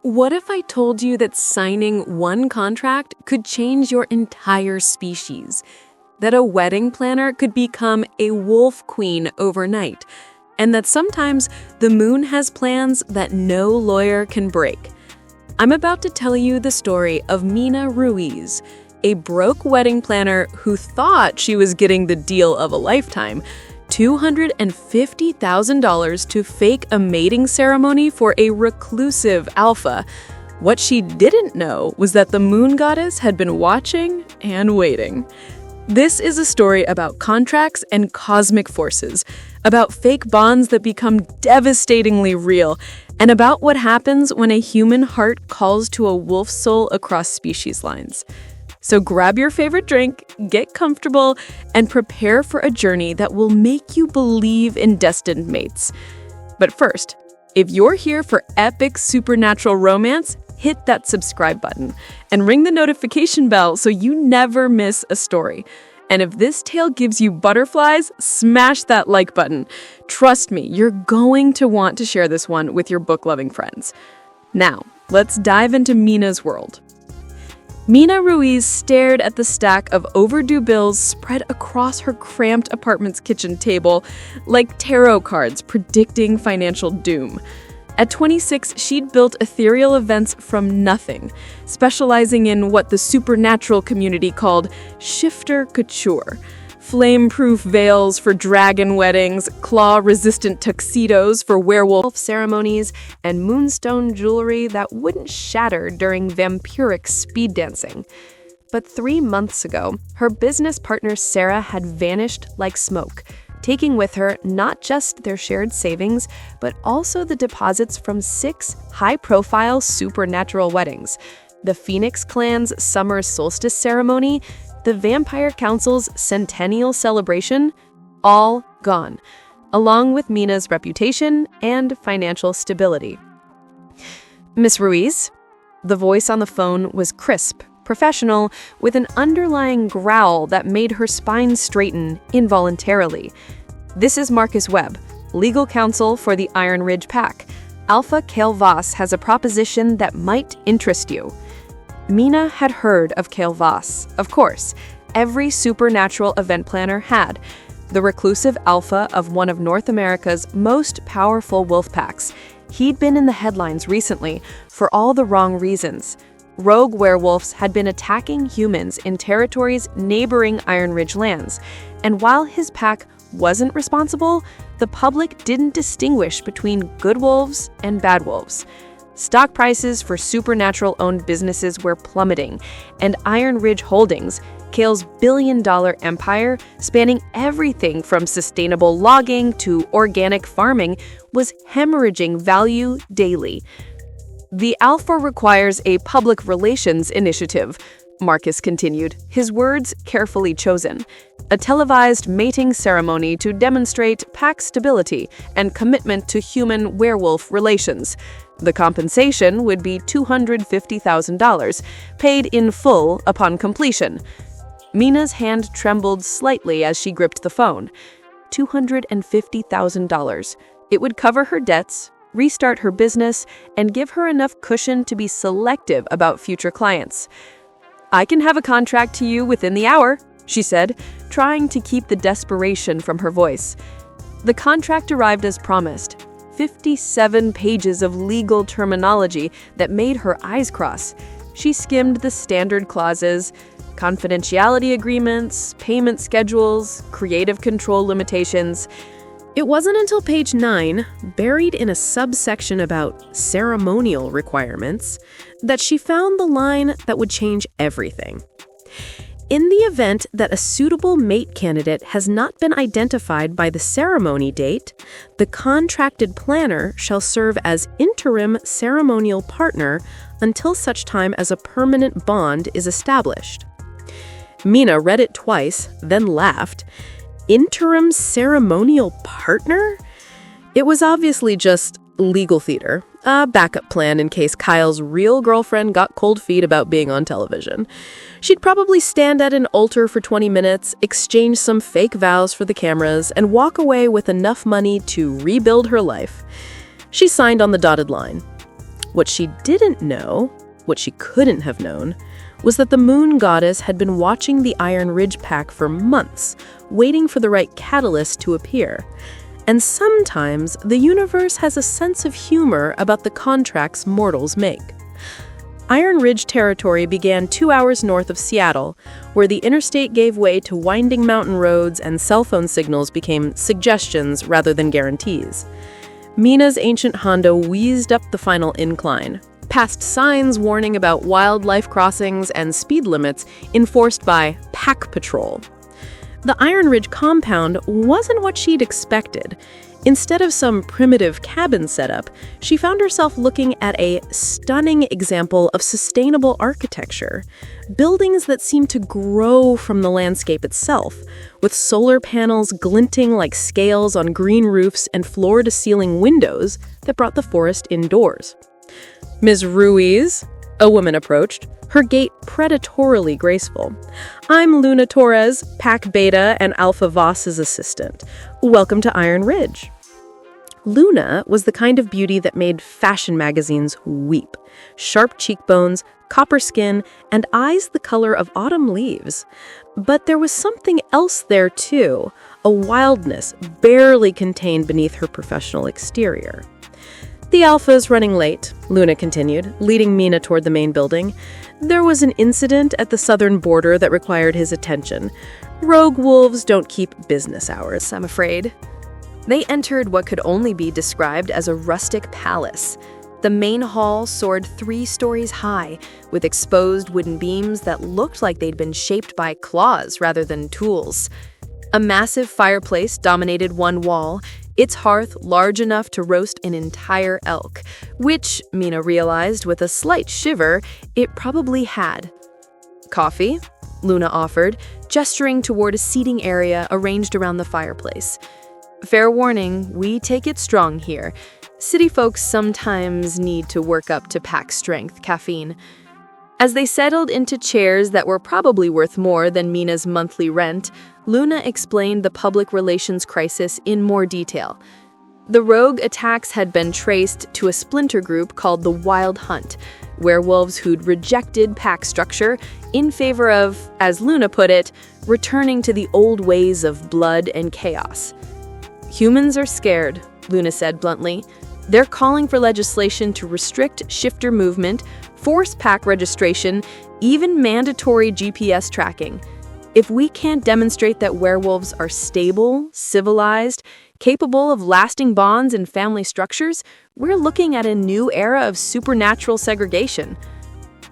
What if I told you that signing one contract could change your entire species? That a wedding planner could become a wolf queen overnight? And that sometimes the moon has plans that no lawyer can break? I'm about to tell you the story of Mina Ruiz, a broke wedding planner who thought she was getting the deal of a lifetime. $250,000 to fake a mating ceremony for a reclusive alpha. What she didn't know was that the moon goddess had been watching and waiting. This is a story about contracts and cosmic forces, about fake bonds that become devastatingly real, and about what happens when a human heart calls to a wolf soul across species lines. So grab your favorite drink, get comfortable, and prepare for a journey that will make you believe in destined mates. But first, if you're here for epic supernatural romance, hit that subscribe button and ring the notification bell so you never miss a story. And if this tale gives you butterflies, smash that like button. Trust me, you're going to want to share this one with your book-loving friends. Now, let's dive into Mina's world. Mina Ruiz stared at the stack of overdue bills spread across her cramped apartment's kitchen table like tarot cards predicting financial doom. At 26, she'd built ethereal events from nothing, specializing in what the supernatural community called shifter couture. Flame-proof veils for dragon weddings, claw-resistant tuxedos for werewolf ceremonies, and moonstone jewelry that wouldn't shatter during vampiric speed dancing. But 3 months ago, her business partner Sarah had vanished like smoke, taking with her not just their shared savings, but also the deposits from 6 high-profile supernatural weddings, the Phoenix Clan's summer solstice ceremony, the Vampire Council's centennial celebration, all gone, along with Mina's reputation and financial stability. Miss Ruiz? The voice on the phone was crisp, professional, with an underlying growl that made her spine straighten involuntarily. This is Marcus Webb, legal counsel for the Iron Ridge Pack. Alpha Kale Voss has a proposition that might interest you. Mina had heard of Kale Voss, of course. Every supernatural event planner had. The reclusive alpha of one of North America's most powerful wolf packs. He'd been in the headlines recently for all the wrong reasons. Rogue werewolves had been attacking humans in territories neighboring Iron Ridge lands, and while his pack wasn't responsible, the public didn't distinguish between good wolves and bad wolves. Stock prices for supernatural-owned businesses were plummeting, and Iron Ridge Holdings, Kale's billion-dollar empire spanning everything from sustainable logging to organic farming, was hemorrhaging value daily. The alpha requires a public relations initiative, Marcus continued, his words carefully chosen. A televised mating ceremony to demonstrate pack stability and commitment to human-werewolf relations. The compensation would be $250,000, paid in full upon completion. Mina's hand trembled slightly as she gripped the phone. $250,000. It would cover her debts, restart her business, and give her enough cushion to be selective about future clients. "I can have a contract to you within the hour," she said, trying to keep the desperation from her voice. The contract arrived as promised. 57 pages of legal terminology that made her eyes cross. She skimmed the standard clauses, confidentiality agreements, payment schedules, creative control limitations. It wasn't until page 9, buried in a subsection about ceremonial requirements, that she found the line that would change everything. In the event that a suitable mate candidate has not been identified by the ceremony date, the contracted planner shall serve as interim ceremonial partner until such time as a permanent bond is established. Mina read it twice, then laughed. Interim ceremonial partner? It was obviously just legal theater, a backup plan in case Kyle's real girlfriend got cold feet about being on television. She'd probably stand at an altar for 20 minutes, exchange some fake vows for the cameras, and walk away with enough money to rebuild her life. She signed on the dotted line. What she didn't know, what she couldn't have known, was that the moon goddess had been watching the Iron Ridge pack for months, waiting for the right catalyst to appear. And sometimes the universe has a sense of humor about the contracts mortals make. Iron Ridge territory began 2 hours north of Seattle, where the interstate gave way to winding mountain roads and cell phone signals became suggestions rather than guarantees. Mina's ancient Honda wheezed up the final incline, past signs warning about wildlife crossings and speed limits enforced by Pack Patrol. The Iron Ridge compound wasn't what she'd expected. Instead of some primitive cabin setup, she found herself looking at a stunning example of sustainable architecture. Buildings that seemed to grow from the landscape itself, with solar panels glinting like scales on green roofs and floor-to-ceiling windows that brought the forest indoors. Ms. Ruiz, a woman approached, her gait predatorily graceful. "I'm Luna Torres, Pac Beta and Alpha Voss's assistant. Welcome to Iron Ridge." Luna was the kind of beauty that made fashion magazines weep. Sharp cheekbones, copper skin, and eyes the color of autumn leaves. But there was something else there too, a wildness barely contained beneath her professional exterior. "The Alpha's running late," Luna continued, leading Mina toward the main building. "There was an incident at the southern border that required his attention. Rogue wolves don't keep business hours, I'm afraid." They entered what could only be described as a rustic palace. The main hall soared 3 stories high, with exposed wooden beams that looked like they'd been shaped by claws rather than tools. A massive fireplace dominated one wall, its hearth large enough to roast an entire elk, which, Mina realized with a slight shiver, it probably had. "Coffee?" Luna offered, gesturing toward a seating area arranged around the fireplace. "Fair warning, we take it strong here. City folks sometimes need to work up to pack strength caffeine." As they settled into chairs that were probably worth more than Mina's monthly rent, Luna explained the public relations crisis in more detail. The rogue attacks had been traced to a splinter group called the Wild Hunt, werewolves who'd rejected pack structure in favor of, as Luna put it, returning to the old ways of blood and chaos. "Humans are scared," Luna said bluntly. "They're calling for legislation to restrict shifter movement, force pack registration, even mandatory GPS tracking. If we can't demonstrate that werewolves are stable, civilized, capable of lasting bonds and family structures, we're looking at a new era of supernatural segregation."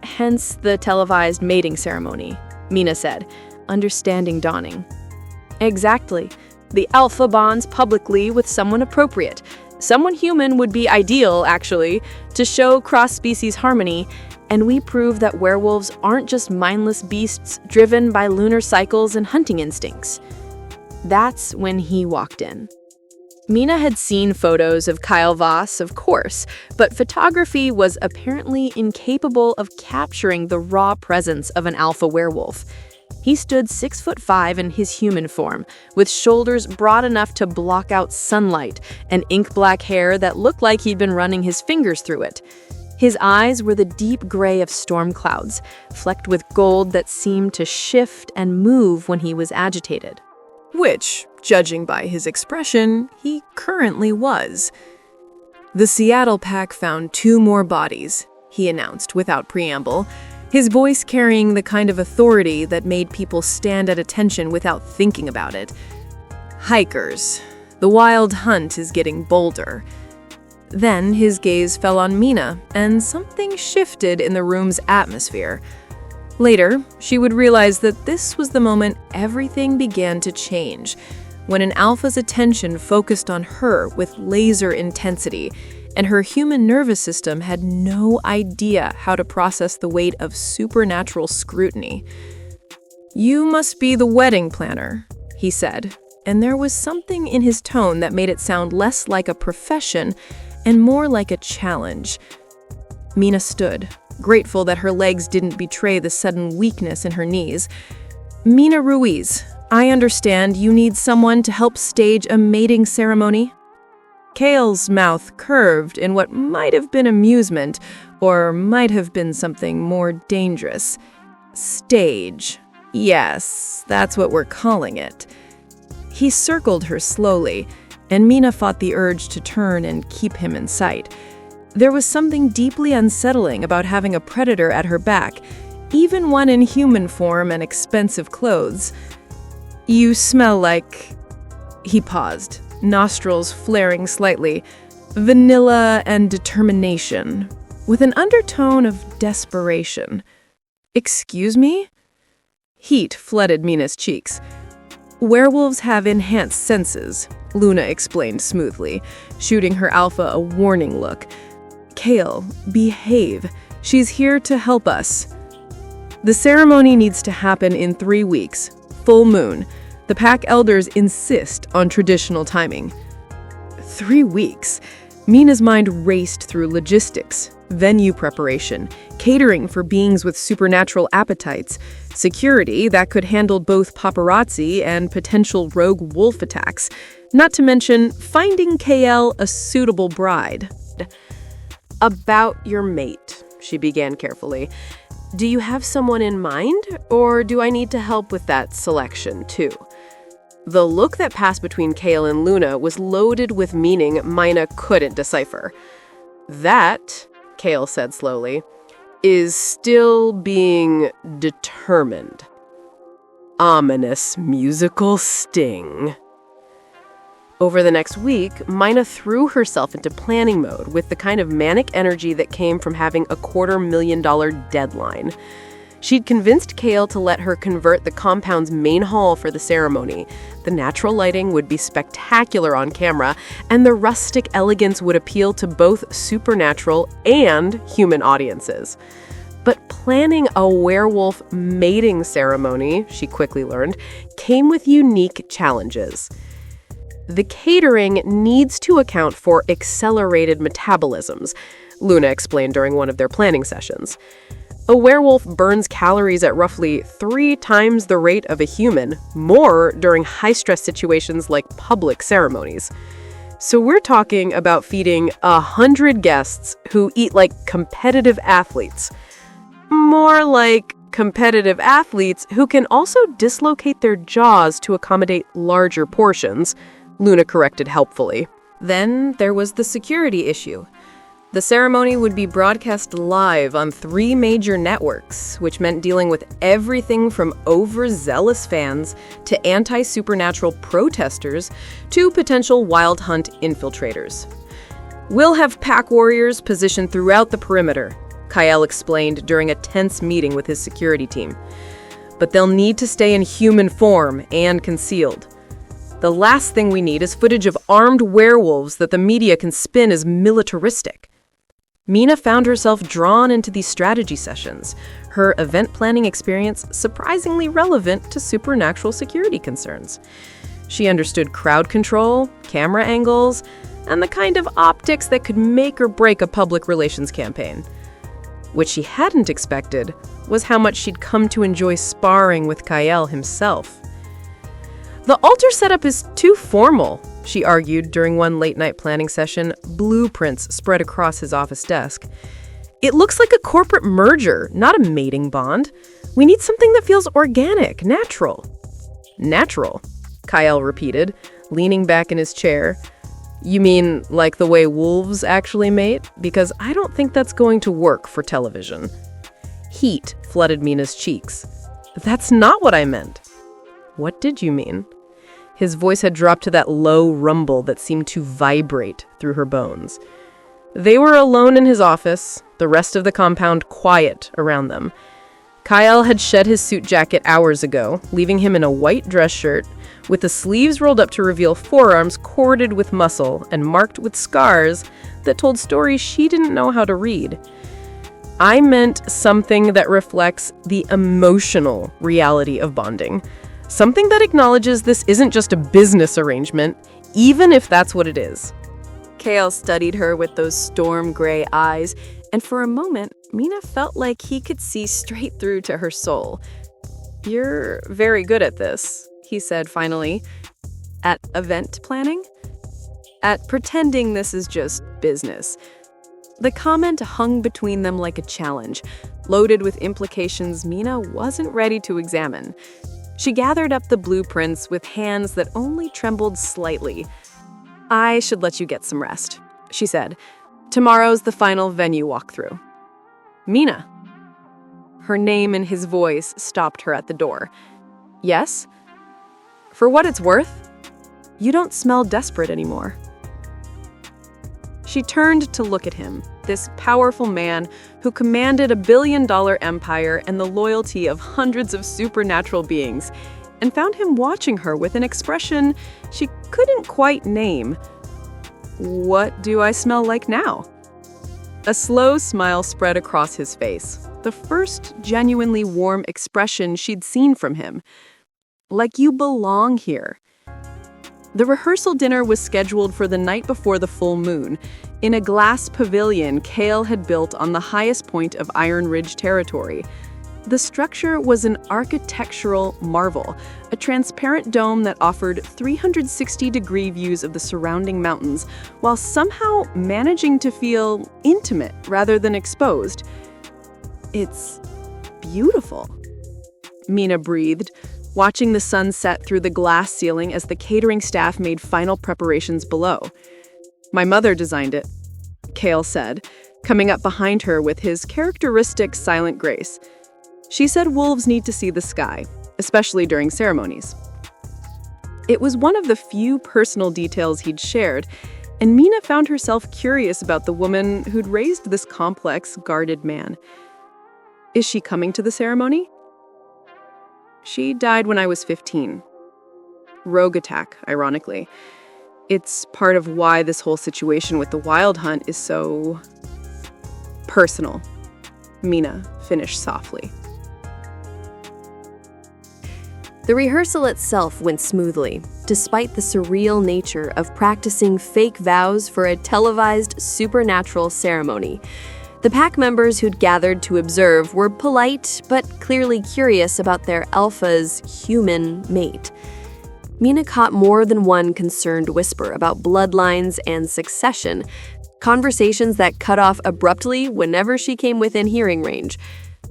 "Hence the televised mating ceremony," Mina said, understanding dawning. "Exactly. The alpha bonds publicly with someone appropriate. Someone human would be ideal, actually, to show cross-species harmony, and we prove that werewolves aren't just mindless beasts driven by lunar cycles and hunting instincts." That's when he walked in. Mina had seen photos of Kyle Voss, of course, but photography was apparently incapable of capturing the raw presence of an alpha werewolf. He stood 6'5" in his human form, with shoulders broad enough to block out sunlight and ink-black hair that looked like he'd been running his fingers through it. His eyes were the deep gray of storm clouds, flecked with gold that seemed to shift and move when he was agitated. Which, judging by his expression, he currently was. "The Seattle pack found 2 more bodies," he announced without preamble, his voice carrying the kind of authority that made people stand at attention without thinking about it. "Hikers. The Wild Hunt is getting bolder." Then his gaze fell on Mina, and something shifted in the room's atmosphere. Later, she would realize that this was the moment everything began to change, when an alpha's attention focused on her with laser intensity, and her human nervous system had no idea how to process the weight of supernatural scrutiny. "You must be the wedding planner," he said, and there was something in his tone that made it sound less like a profession and more like a challenge. Mina stood, grateful that her legs didn't betray the sudden weakness in her knees. "Mina Ruiz, I understand you need someone to help stage a mating ceremony?" Kale's mouth curved in what might have been amusement, or might have been something more dangerous. Stage. Yes, that's what we're calling it. He circled her slowly, and Mina fought the urge to turn and keep him in sight. There was something deeply unsettling about having a predator at her back, even one in human form and expensive clothes. "You smell like..." He paused, nostrils flaring slightly. "Vanilla and determination, with an undertone of desperation." "Excuse me?" Heat flooded Mina's cheeks. "Werewolves have enhanced senses," Luna explained smoothly, shooting her alpha a warning look. "Kale, behave. She's here to help us." "The ceremony needs to happen in 3 weeks. Full moon. The pack elders insist on traditional timing." 3 weeks? Mina's mind raced through logistics, venue preparation, catering for beings with supernatural appetites, security that could handle both paparazzi and potential rogue wolf attacks, not to mention finding KL a suitable bride. "About your mate," she began carefully. "Do you have someone in mind, or do I need to help with that selection, too?" The look that passed between Kale and Luna was loaded with meaning Mina couldn't decipher. "That," Kale said slowly, "is still being determined." Ominous musical sting. Over the next week, Mina threw herself into planning mode with the kind of manic energy that came from having a $250,000 deadline. She'd convinced Kale to let her convert the compound's main hall for the ceremony. The natural lighting would be spectacular on camera, and the rustic elegance would appeal to both supernatural and human audiences. But planning a werewolf mating ceremony, she quickly learned, came with unique challenges. The catering needs to account for accelerated metabolisms, Luna explained during one of their planning sessions. A werewolf burns calories at roughly 3 times the rate of a human, more during high-stress situations like public ceremonies. So we're talking about feeding 100 guests who eat like competitive athletes. More like competitive athletes who can also dislocate their jaws to accommodate larger portions, Luna corrected helpfully. Then there was the security issue. The ceremony would be broadcast live on 3 major networks, which meant dealing with everything from overzealous fans to anti-supernatural protesters to potential wild hunt infiltrators. "We'll have pack warriors positioned throughout the perimeter," Kyle explained during a tense meeting with his security team. "But they'll need to stay in human form and concealed. The last thing we need is footage of armed werewolves that the media can spin as militaristic." Mina found herself drawn into these strategy sessions, her event planning experience surprisingly relevant to supernatural security concerns. She understood crowd control, camera angles, and the kind of optics that could make or break a public relations campaign. What she hadn't expected was how much she'd come to enjoy sparring with Kyle himself. "The altar setup is too formal," she argued during one late-night planning session, blueprints spread across his office desk. "It looks like a corporate merger, not a mating bond. We need something that feels organic, natural." "Natural," Kyle repeated, leaning back in his chair. "You mean like the way wolves actually mate? Because I don't think that's going to work for television." Heat flooded Mina's cheeks. "That's not what I meant." "What did you mean?" His voice had dropped to that low rumble that seemed to vibrate through her bones. They were alone in his office, the rest of the compound quiet around them. Kyle had shed his suit jacket hours ago, leaving him in a white dress shirt, with the sleeves rolled up to reveal forearms corded with muscle and marked with scars that told stories she didn't know how to read. "I meant something that reflects the emotional reality of bonding. Something that acknowledges this isn't just a business arrangement, even if that's what it is." Kale studied her with those storm gray eyes, and for a moment, Mina felt like he could see straight through to her soul. "You're very good at this," he said finally. "At event planning?" at pretending this is just business. The comment hung between them like a challenge, loaded with implications Mina wasn't ready to examine. She gathered up the blueprints with hands that only trembled slightly. "I should let you get some rest," she said. "Tomorrow's the final venue walkthrough." "Mina." Her name and his voice stopped her at the door. "Yes?" "For what it's worth, you don't smell desperate anymore." She turned to look at him, this powerful man who commanded a billion-dollar empire and the loyalty of hundreds of supernatural beings, and found him watching her with an expression she couldn't quite name. "What do I smell like now?" A slow smile spread across his face, the first genuinely warm expression she'd seen from him. "Like you belong here." The rehearsal dinner was scheduled for the night before the full moon, in a glass pavilion Cale had built on the highest point of Iron Ridge territory. The structure was an architectural marvel, a transparent dome that offered 360-degree views of the surrounding mountains, while somehow managing to feel intimate rather than exposed. "It's beautiful," Mina breathed, watching the sun set through the glass ceiling as the catering staff made final preparations below. "My mother designed it," Cale said, coming up behind her with his characteristic silent grace. "She said wolves need to see the sky, especially during ceremonies." It was one of the few personal details he'd shared, and Mina found herself curious about the woman who'd raised this complex, guarded man. "Is she coming to the ceremony?" "She died when I was 15. Rogue attack, ironically. It's part of why this whole situation with the wild hunt is so personal," Mina finished softly. The rehearsal itself went smoothly, despite the surreal nature of practicing fake vows for a televised supernatural ceremony. The pack members who'd gathered to observe were polite, but clearly curious about their alpha's human mate. Mina caught more than one concerned whisper about bloodlines and succession, conversations that cut off abruptly whenever she came within hearing range.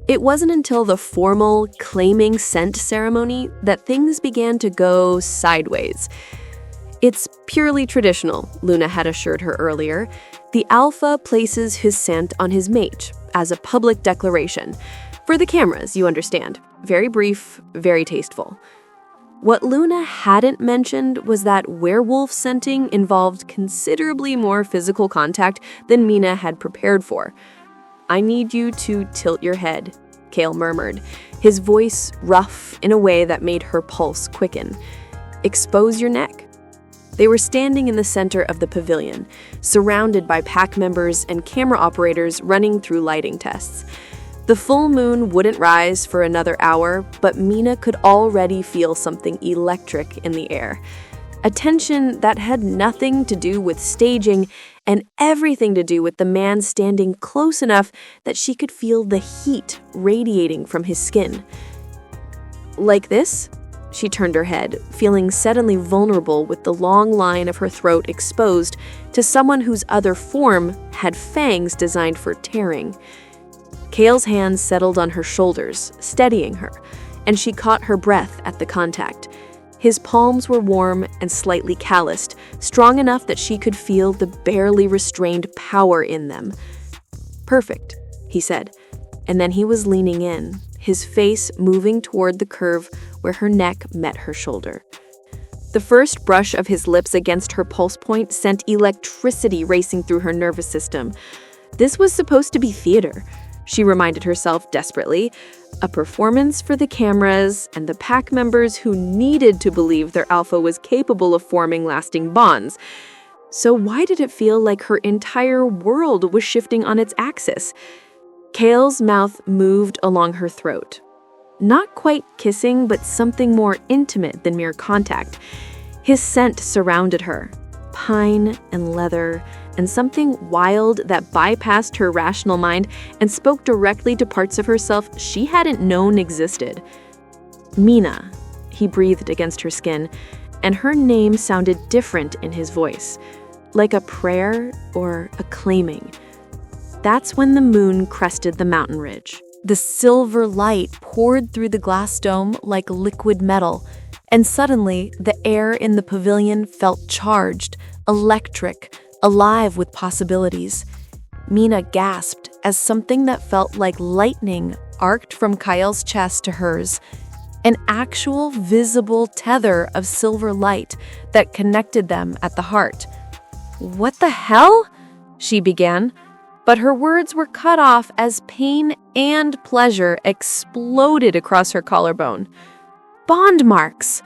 It wasn't until the formal, claiming scent ceremony that things began to go sideways. "It's purely traditional," Luna had assured her earlier. "The alpha places his scent on his mate as a public declaration. For the cameras, you understand. Very brief, very tasteful." What Luna hadn't mentioned was that werewolf scenting involved considerably more physical contact than Mina had prepared for. "I need you to tilt your head," Cale murmured, his voice rough in a way that made her pulse quicken. "Expose your neck." They were standing in the center of the pavilion, surrounded by pack members and camera operators running through lighting tests. The full moon wouldn't rise for another hour, but Mina could already feel something electric in the air. A tension that had nothing to do with staging and everything to do with the man standing close enough that she could feel the heat radiating from his skin. "Like this?" She turned her head, feeling suddenly vulnerable with the long line of her throat exposed to someone whose other form had fangs designed for tearing. Cale's hands settled on her shoulders, steadying her, and she caught her breath at the contact. His palms were warm and slightly calloused, strong enough that she could feel the barely restrained power in them. "Perfect," he said, and then he was leaning in, his face moving toward the curve where her neck met her shoulder. The first brush of his lips against her pulse point sent electricity racing through her nervous system. This was supposed to be theater, she reminded herself desperately, a performance for the cameras and the pack members who needed to believe their alpha was capable of forming lasting bonds. So why did it feel like her entire world was shifting on its axis? Cale's mouth moved along her throat. Not quite kissing, but something more intimate than mere contact. His scent surrounded her, pine and leather, and something wild that bypassed her rational mind and spoke directly to parts of herself she hadn't known existed. "Mina," he breathed against her skin, and her name sounded different in his voice. like a prayer or a claiming. That's when the moon crested the mountain ridge. The silver light poured through the glass dome like liquid metal, and suddenly the air in the pavilion felt charged, electric, alive with possibilities. Mina gasped as something that felt like lightning arced from Kyl's chest to hers, an actual visible tether of silver light that connected them at the heart. "What the hell?" she began, but her words were cut off as pain and pleasure exploded across her collarbone. Bond marks!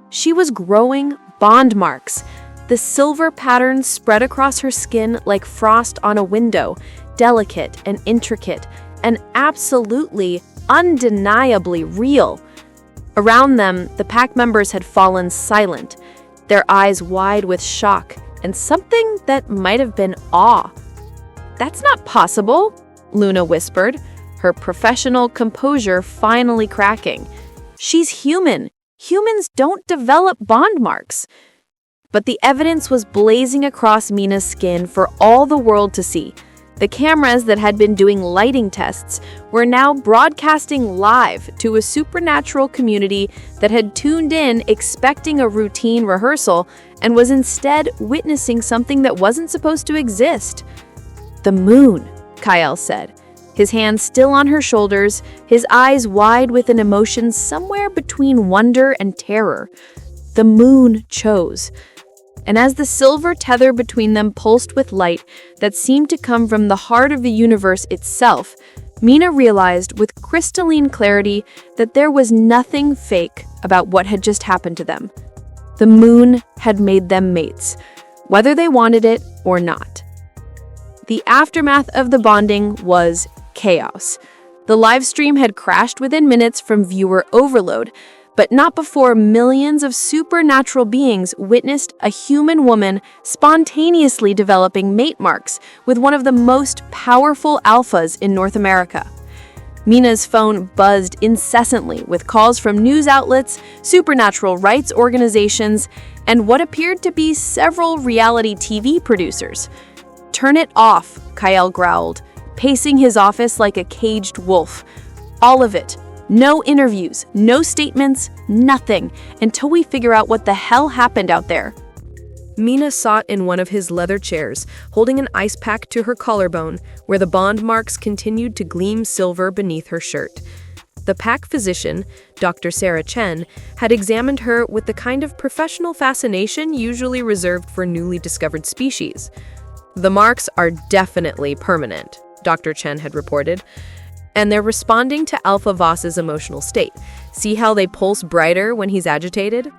She was growing bond marks. The silver pattern spread across her skin like frost on a window, delicate and intricate, and absolutely, undeniably real. Around them, the pack members had fallen silent, their eyes wide with shock and something that might have been awe. "That's not possible," Luna whispered, her professional composure finally cracking. "She's human. Humans don't develop bond marks." But the evidence was blazing across Mina's skin for all the world to see. The cameras that had been doing lighting tests were now broadcasting live to a supernatural community that had tuned in expecting a routine rehearsal and was instead witnessing something that wasn't supposed to exist. "The moon," Kyle said, his hands still on her shoulders, his eyes wide with an emotion somewhere between wonder and terror. The moon chose. And as the silver tether between them pulsed with light that seemed to come from the heart of the universe itself, Mina realized with crystalline clarity that there was nothing fake about what had just happened to them. The moon had made them mates, whether they wanted it or not. The aftermath of the bonding was chaos. The live stream had crashed within minutes from viewer overload, but not before millions of supernatural beings witnessed a human woman spontaneously developing mate marks with one of the most powerful alphas in North America. Mina's phone buzzed incessantly with calls from news outlets, supernatural rights organizations, and what appeared to be several reality TV producers. "Turn it off," Kyle growled, pacing his office like a caged wolf. "All of it. No interviews, no statements, nothing, until we figure out what the hell happened out there." Mina sat in one of his leather chairs, holding an ice pack to her collarbone, where the bond marks continued to gleam silver beneath her shirt. The pack physician, Dr. Sarah Chen, had examined her with the kind of professional fascination usually reserved for newly discovered species. "The marks are definitely permanent," Dr. Chen had reported. "And they're responding to Alpha Voss's emotional state. See how they pulse brighter when he's agitated?"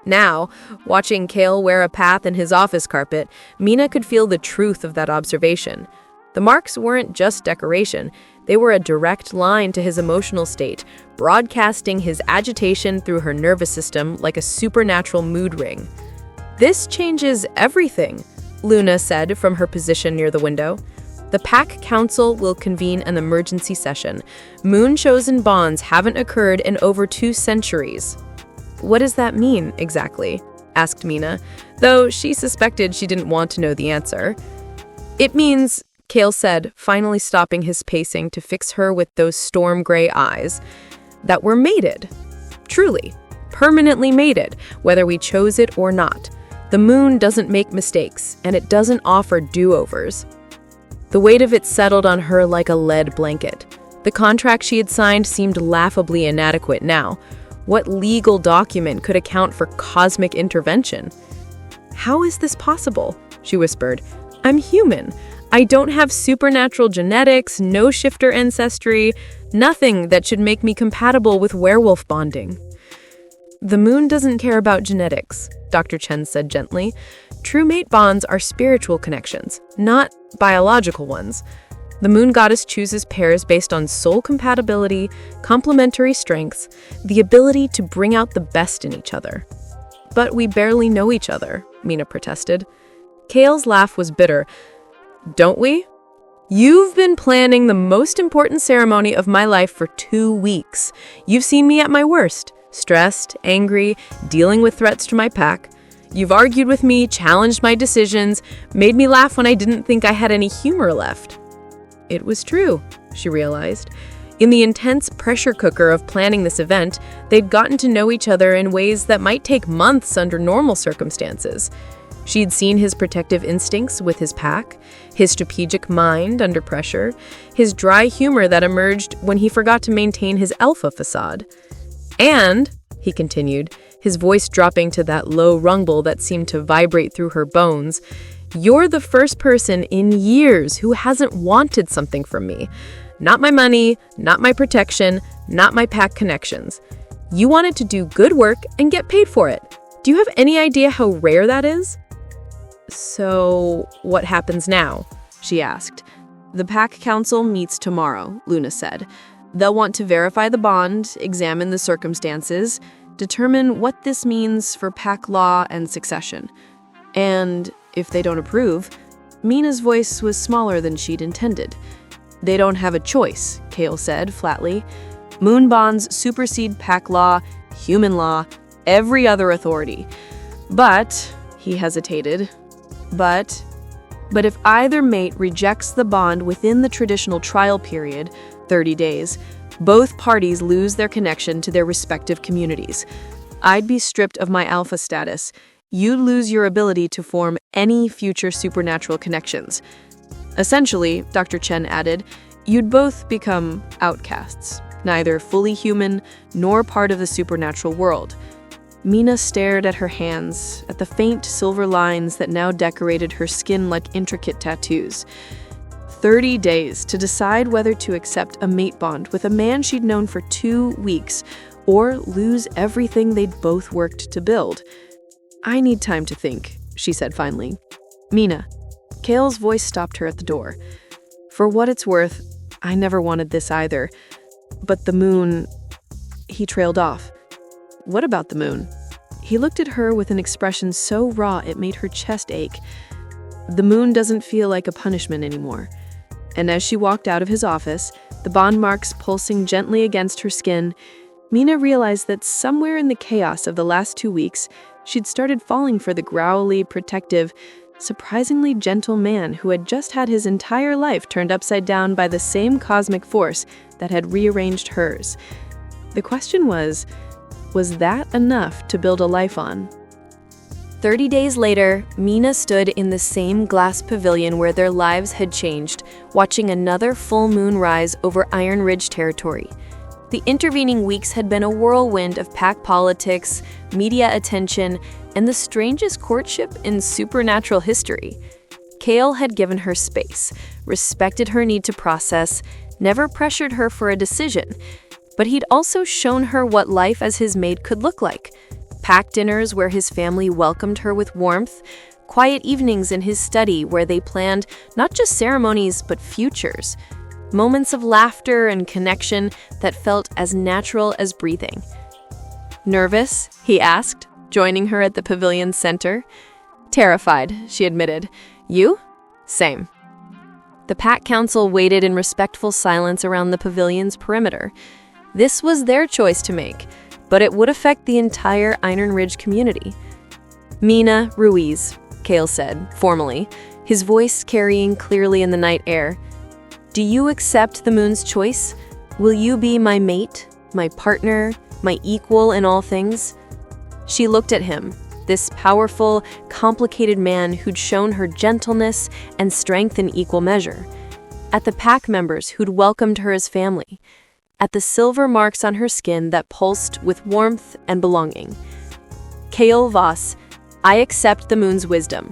Now, watching Kale wear a path in his office carpet, Mina could feel the truth of that observation. The marks weren't just decoration, they were a direct line to his emotional state, broadcasting his agitation through her nervous system like a supernatural mood ring. "This changes everything," Luna said from her position near the window. "The Pack Council will convene an emergency session. Moon-chosen bonds haven't occurred in over 2 centuries. "What does that mean, exactly?" asked Mina, though she suspected she didn't want to know the answer. "It means," Kale said, finally stopping his pacing to fix her with those storm-gray eyes, "that we're mated. Truly, permanently mated, whether we chose it or not. The moon doesn't make mistakes, and it doesn't offer do-overs." The weight of it settled on her like a lead blanket. The contract she had signed seemed laughably inadequate now. What legal document could account for cosmic intervention? "How is this possible?" she whispered. "I'm human. I don't have supernatural genetics, no shifter ancestry, nothing that should make me compatible with werewolf bonding." "The moon doesn't care about genetics," Dr. Chen said gently. "True mate bonds are spiritual connections, not biological ones. The moon goddess chooses pairs based on soul compatibility, complementary strengths, the ability to bring out the best in each other." "But we barely know each other," Mina protested. Kale's laugh was bitter. "Don't we? You've been planning the most important ceremony of my life for 2 weeks. You've seen me at my worst, stressed, angry, dealing with threats to my pack. You've argued with me, challenged my decisions, made me laugh when I didn't think I had any humor left. It was true, she realized. In the intense pressure cooker of planning this event, they'd gotten to know each other in ways that might take months under normal circumstances. She'd seen his protective instincts with his pack, his strategic mind under pressure, his dry humor that emerged when he forgot to maintain his alpha facade. And, he continued, his voice dropping to that low rumble that seemed to vibrate through her bones, you're the first person in years who hasn't wanted something from me. Not my money, not my protection, not my pack connections. You wanted to do good work and get paid for it. Do you have any idea how rare that is? So, what happens now? She asked. The Pack Council meets tomorrow, Luna said. They'll want to verify the bond, examine the circumstances, determine what this means for Pack law and succession. And if they don't approve, Mina's voice was smaller than she'd intended. They don't have a choice, Kale said flatly. Moon bonds supersede Pack law, human law, every other authority. But, he hesitated, but if either mate rejects the bond within the traditional trial period, 30 days, both parties lose their connection to their respective communities. I'd be stripped of my alpha status. You'd lose your ability to form any future supernatural connections. Essentially, Dr. Chen added, you'd both become outcasts, neither fully human nor part of the supernatural world. Mina stared at her hands, at the faint silver lines that now decorated her skin like intricate tattoos. 30 days to decide whether to accept a mate bond with a man she'd known for 2 weeks or lose everything they'd both worked to build. I need time to think, she said finally. Mina. Kale's voice stopped her at the door. For what it's worth, I never wanted this either. But the moon... He trailed off. What about the moon? He looked at her with an expression so raw it made her chest ache. The moon doesn't feel like a punishment anymore. And as she walked out of his office, the bond marks pulsing gently against her skin, Mina realized that somewhere in the chaos of the last 2 weeks, she'd started falling for the growly, protective, surprisingly gentle man who had just had his entire life turned upside down by the same cosmic force that had rearranged hers. The question was that enough to build a life on? 30 days later, Mina stood in the same glass pavilion where their lives had changed, watching another full moon rise over Iron Ridge territory. The intervening weeks had been a whirlwind of pack politics, media attention, and the strangest courtship in supernatural history. Kale had given her space, respected her need to process, never pressured her for a decision, but he'd also shown her what life as his maid could look like. Pack dinners where his family welcomed her with warmth, quiet evenings in his study where they planned not just ceremonies but futures, moments of laughter and connection that felt as natural as breathing. Nervous? He asked, joining her at the pavilion's center. Terrified, she admitted. You? Same. The Pack Council waited in respectful silence around the pavilion's perimeter. This was their choice to make, but it would affect the entire Iron Ridge community. Mina Ruiz, Kale said, formally, his voice carrying clearly in the night air. Do you accept the moon's choice? Will you be my mate, my partner, my equal in all things? She looked at him, this powerful, complicated man who'd shown her gentleness and strength in equal measure, at the pack members who'd welcomed her as family, at the silver marks on her skin that pulsed with warmth and belonging. Kale Voss, I accept the moon's wisdom.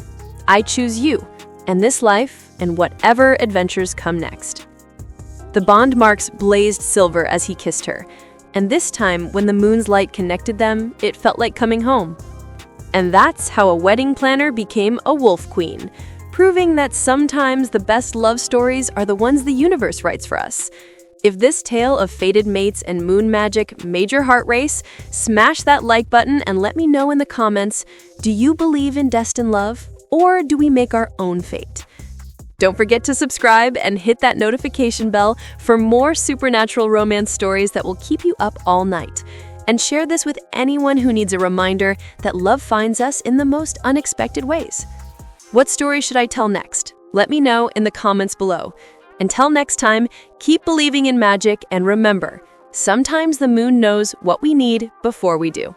I choose you, and this life, and whatever adventures come next. The bond marks blazed silver as he kissed her, and this time, when the moon's light connected them, it felt like coming home. And that's how a wedding planner became a wolf queen, proving that sometimes the best love stories are the ones the universe writes for us. If this tale of fated mates and moon magic made your heart race, smash that like button and let me know in the comments, do you believe in destined love, or do we make our own fate? Don't forget to subscribe and hit that notification bell for more supernatural romance stories that will keep you up all night. And share this with anyone who needs a reminder that love finds us in the most unexpected ways. What story should I tell next? Let me know in the comments below. Until next time, keep believing in magic and remember, sometimes the moon knows what we need before we do.